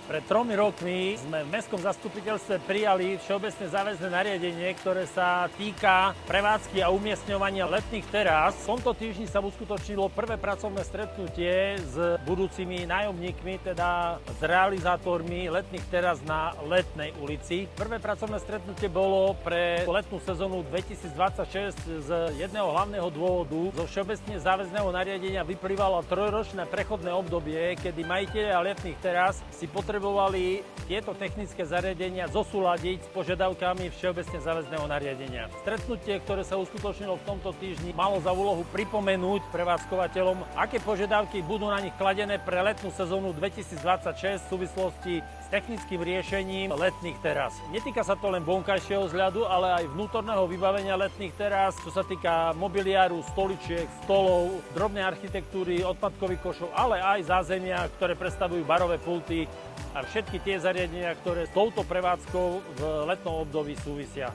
Pred 3 rokmi sme v mestskom zastupiteľstve prijali všeobecné záväzné nariadenie, ktoré sa týka prevádzky a umiestňovania letných terás. V tomto týždni sa uskutočnilo prvé pracovné stretnutie s budúcimi nájomníkmi, teda s realizátormi letných terás na Letnej ulici. Prvé pracovné stretnutie bolo pre letnú sezónu 2026 z jedného hlavného dôvodu. Zo všeobecne záväzného nariadenia vyplývalo 3-ročné prechodné obdobie, kedy majitelia letných terás si potrebovali tieto technické zariadenia zosúladiť s požiadavkami všeobecne záväzného nariadenia. Stretnutie, ktoré sa uskutočnilo v tomto týždni, malo za úlohu pripomenúť prevádzkovateľom, aké požiadavky budú na nich kladené pre letnú sezónu 2026 v súvislosti s technickým riešením letných terás. Netýka sa to len vonkajšieho vzhľadu, ale aj vnútorného vybavenia letných terás, čo sa týka mobiliáru, stoličiek, stolov, drobnej architektúry, odpadkových košov, ale aj zázemia, ktoré predstavujú barové pulty a všetky tie zariadenia, ktoré s touto prevádzkou v letnom období súvisia.